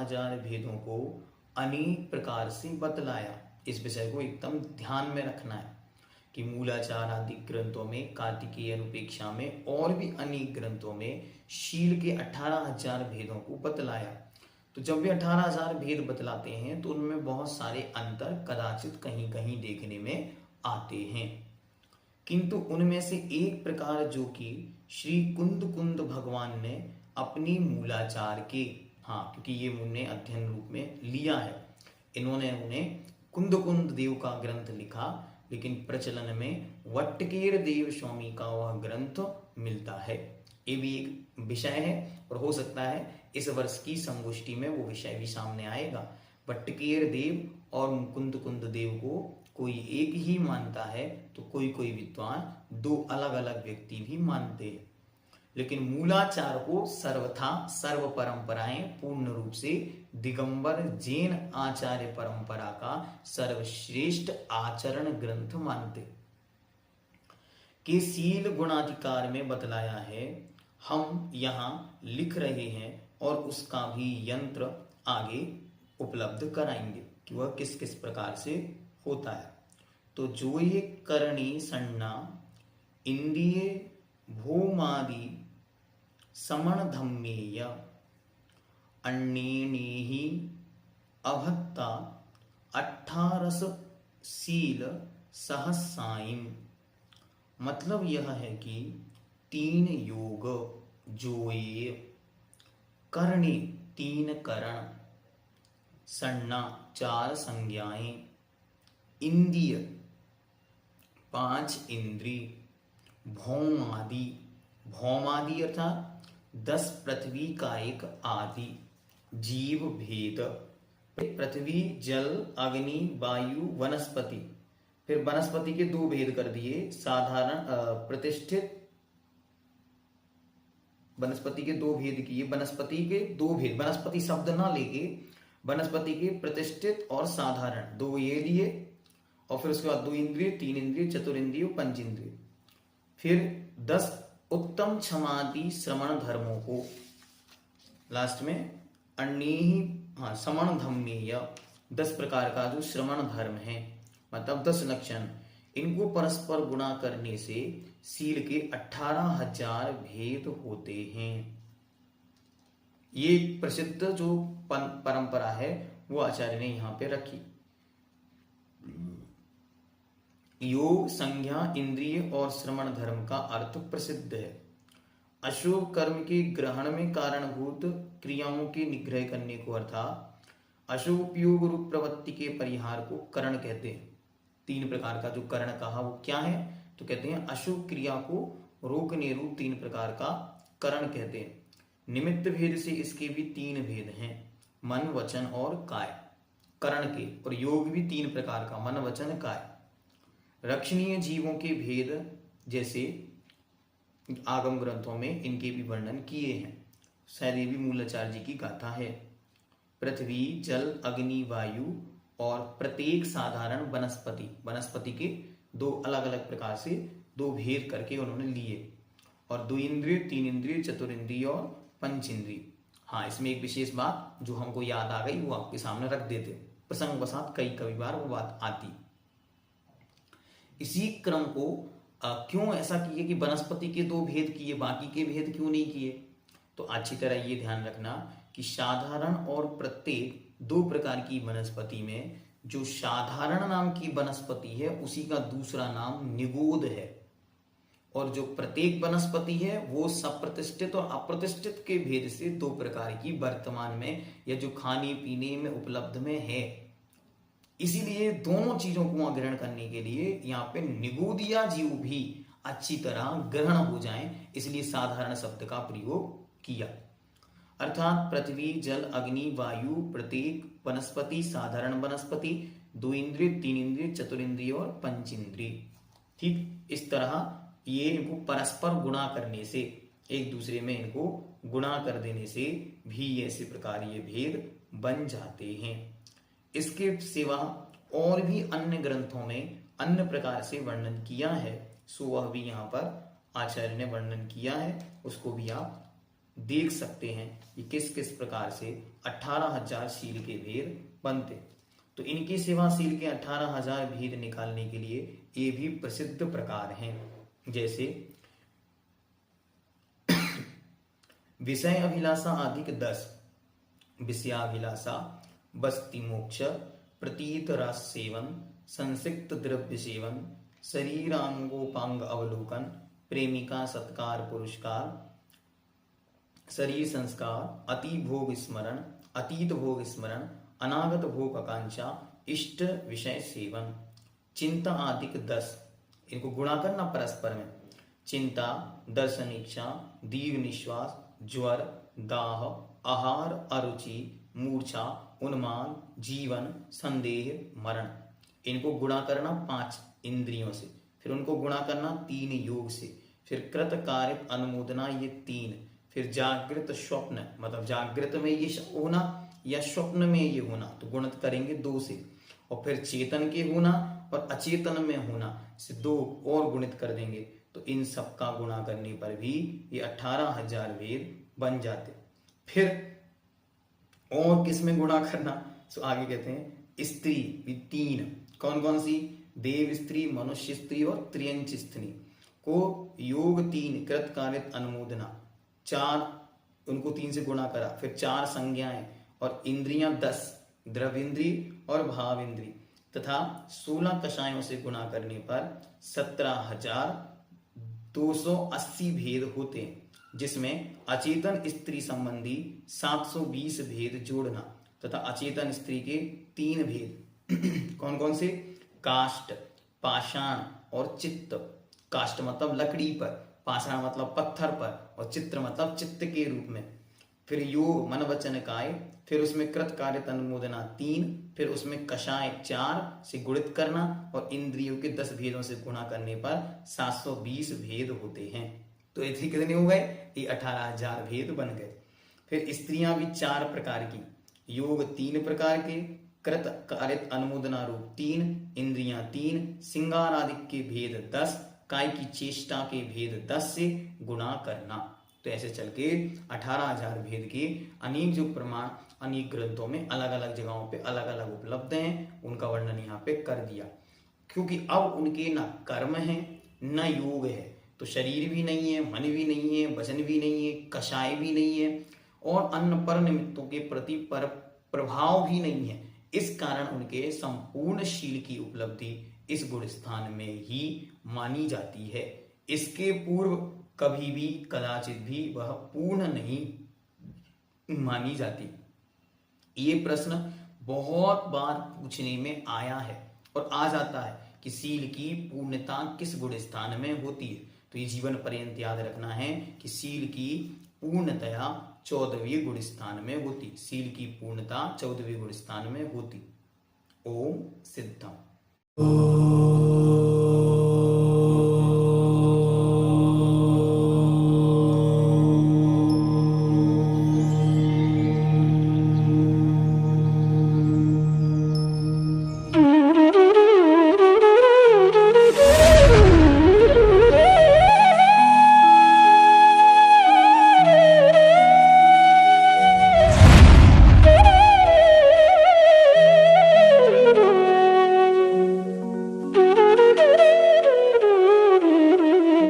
18,000 भेदों को अनेक प्रकार से बतलाया। इस विषय को एकदम ध्यान में रखना है कि मूलाचार आदि ग्रंथों में कार्तिकेय अनुपेक्षा में और भी अनेक ग्रंथों में शील के 18,000 भेदों को बतलाया। तो जब वे 18,000 भेद बतलाते हैं तो उनमें बहुत सारे अंतर कदाचित कहीं कहीं देखने में आते हैं, किंतु उनमें से एक प्रकार जो कि श्री कुंद भगवान ने अपनी मूलाचार के, हाँ क्योंकि ये उन्होंने अध्ययन रूप में लिया है, इन्होंने उन्हें कुंद देव का ग्रंथ लिखा, लेकिन प्रचलन में वट्टकेर देव स्वामी का वह ग्रंथ मिलता है। ये भी एक विषय है और हो सकता है इस वर्ष की संगोष्ठी में वो विषय भी सामने आएगा। वट्टकेर देव और कुंद देव को कोई एक ही मानता है तो कोई कोई विद्वान दो अलग अलग व्यक्ति भी मानते हैं, लेकिन मूलाचार को सर्वथा सर्व परंपराएं पूर्ण रूप से दिगंबर जैन आचार्य परंपरा का सर्वश्रेष्ठ आचरण ग्रंथ मानते। के शील गुणाधिकार में बतलाया है, हम यहाँ लिख रहे हैं और उसका भी यंत्र आगे उपलब्ध कराएंगे कि वह किस किस प्रकार से होता है। तो जो ये करणी सन्ना इंद्रिय भूमादि समण धम्मेय अन्येनेहि अभत्ता 18 शील सहस्रायम। मतलब यह है कि 3 योग, जो ये करणी 3 करण, सन्ना 4 संज्ञाएं, इंद्रिय 5 इंद्री, भौमादि, भौमादि अर्थात 10 पृथ्वी का एक आदि, जीव भेद, पृथ्वी जल अग्नि वायु वनस्पति, फिर वनस्पति के 2 भेद कर दिए, साधारण प्रतिष्ठित, वनस्पति के 2 भेद किए, वनस्पति के 2 भेद, वनस्पति शब्द ना लेके वनस्पति के प्रतिष्ठित और साधारण 2 ये लिए, और फिर उसके बाद 2 इंद्रिय, 3 इंद्रिय, चतुरिंद्रिय, पंचेंद्रिय, फिर 10 उत्तम क्षमादि श्रमण धर्मों को, लास्ट में अन्य श्रमण धम्मेय 10 प्रकार का जो श्रमण धर्म है, मतलब 10 लक्षण, इनको परस्पर गुणा करने से शील के 18,000 भेद होते हैं। ये प्रसिद्ध जो परंपरा है वो आचार्य ने यहाँ पे रखी। योग, संज्ञा, इंद्रिय और श्रवण धर्म का अर्थ प्रसिद्ध है। अशुभ कर्म के ग्रहण में कारणभूत क्रियाओं के निग्रह करने को अर्थात अशुभ उपयोग रूप प्रवृत्ति के परिहार को करण कहते हैं। 3 प्रकार का जो करण कहा वो क्या है, तो कहते हैं अशुभ क्रिया को रोकने रूप 3 प्रकार का करण कहते हैं। निमित्त भेद से इसके भी 3 भेद हैं, मन, वचन और काय करण के, और योग भी 3 प्रकार का, मन, वचन, काय। रक्षणीय जीवों के भेद जैसे आगम ग्रंथों में इनके भी वर्णन किए हैं, शायद ये भी मूलाचार्य जी की गाथा है। पृथ्वी, जल, अग्नि, वायु और प्रत्येक साधारण वनस्पति, वनस्पति के 2 अलग अलग प्रकार से 2 भेद करके उन्होंने लिए, और 2 इंद्रिय, 3 इंद्रिय, चतुरिंद्रिय और पंचेंद्रिय। हाँ, इसमें एक विशेष बात जो हमको याद आ गई वो आपके सामने रख देते, प्रसंग वसात कई बार वो बात आती। इसी क्रम को क्यों ऐसा किए कि वनस्पति के 2 भेद किए, बाकी के भेद क्यों नहीं किए, तो अच्छी तरह ये ध्यान रखना कि साधारण और प्रत्येक 2 प्रकार की वनस्पति में जो साधारण नाम की वनस्पति है उसी का दूसरा नाम निगोद है, और जो प्रत्येक वनस्पति है वो सप्रतिष्ठित और अप्रतिष्ठित के भेद से 2 प्रकार की वर्तमान में या जो खाने पीने में उपलब्ध में है। इसीलिए दोनों चीजों को ग्रहण करने के लिए यहाँ पे निगोदिया जीव भी अच्छी तरह ग्रहण हो जाएं, इसलिए साधारण शब्द का प्रयोग किया। अर्थात पृथ्वी, जल, अग्नि, वायु, प्रत्येक वनस्पति, साधारण वनस्पति, 2 इंद्रिय, 3 इंद्रिय, चतुरिंद्रिय और पंचेंद्रिय। ठीक इस तरह ये इनको परस्पर गुणा करने से, एक दूसरे में इनको गुणा कर देने से भी ऐसे प्रकार ये भेद बन जाते हैं। इसके सिवा और भी अन्य ग्रंथों में अन्य प्रकार से वर्णन किया है, सो वह भी यहाँ पर आचार्य ने वर्णन किया है, उसको भी आप देख सकते हैं कि किस किस प्रकार से 18,000 शील के भेद बनते। तो इनकी सेवाशील के 18,000 भेद निकालने के लिए ये भी प्रसिद्ध प्रकार हैं। जैसे विषय अभिलाषा अधिक 10, विषयाभिलाषा, बस्ती मोक्ष, प्रतीत रस सेवन, संसिक्त द्रव्य सेवन, शरीरांगोपांग अवलोकन, प्रेमिका सत्कार पुरस्कार, शरीर संस्कार, अति भोग स्मरण, अतीत भोग स्मरण, अनागत भोग आकांक्षा, इष्ट विषय सेवन, चिंता आदिक 10, इनको गुणा करना परस्पर में। चिंता, दर्शन इच्छा, दीर्घ निश्वास, ज्वर, दाह, आहार अरुचि, मूर्छा, उन्माद, जीवन, संदेह, मरण, इनको गुणा करना 5 इंद्रियों से, फिर उनको गुणा करना 3 योग से, फिर कृत कार्य अनुमोदना ये 3, फिर जागृत स्वप्न मतलब जागृत में ये होना या स्वप्न में ये होना तो गुणित करेंगे 2 से, और फिर चेतन के होना और अचेतन में होना से 2 और गुणित कर देंगे। तो इन सब का गुणा करने पर भी ये 18,000 भेद बन जाते। फिर और किस में गुणा करना, तो आगे कहते हैं स्त्री भी 3, कौन कौन सी, देव स्त्री, मनुष्य स्त्री और त्रियंच स्त्री को योग 3, कृत कार्य अनुमोदना 4, उनको 3 से गुणा करा, फिर 4 संज्ञाएं और इंद्रियां 10, द्रविंद्री और भाव इंद्री तथा 16 कषायों से गुणा करने पर 17,280 भेद होते हैं, जिसमें अचेतन स्त्री संबंधी 720 भेद जोड़ना तथा अचेतन स्त्री के 3 भेद कौन कौन से, काष्ठ, पाषाण और चित्त। काष्ठ मतलब लकड़ी पर, पाषाण मतलब पत्थर पर और चित्र मतलब चित्त के रूप में। फिर योग मन वचन काय, फिर उसमें कृत कार्य अनुमोदना 3, फिर उसमें कषाय 4 से गुणित करना और इंद्रियों के 10 भेदों से गुणा करने पर 720 भेद होते हैं। तो ऐसे कितने हो गए, ये 18,000 भेद बन गए। फिर स्त्रियां भी 4 प्रकार की, योग 3 प्रकार के, कृत कार्य अनुमोदना रूप 3, इंद्रियां 3, सिंगार आदि के भेद 10, काय की चेष्टा के भेद 10 से गुणा करना। तो ऐसे चल के 18,000 भेद के अनेक जो प्रमाण अनेक ग्रंथों में अलग अलग जगहों पे अलग अलग उपलब्ध हैं, उनका वर्णन यहाँ पे कर दिया। क्योंकि अब उनके न कर्म है न योग है, तो शरीर भी नहीं है, मन भी नहीं है, वचन भी नहीं है, कषाय भी नहीं है और अन्य पर निमित्तों के प्रति पर प्रभाव भी नहीं है। इस कारण उनके संपूर्ण शील की उपलब्धि इस गुण स्थान में ही मानी जाती है। इसके पूर्व कभी भी कदाचित भी वह पूर्ण नहीं मानी जाती। ये प्रश्न बहुत बार पूछने में आया है और आ जाता है कि शील की पूर्णता किस गुण स्थान में होती है। तो ये जीवन पर्यंत याद रखना है कि शील की पूर्णतया 14वें गुण स्थान में होती, शील की पूर्णता 14वें गुण स्थान में होती। ओम सिद्धम।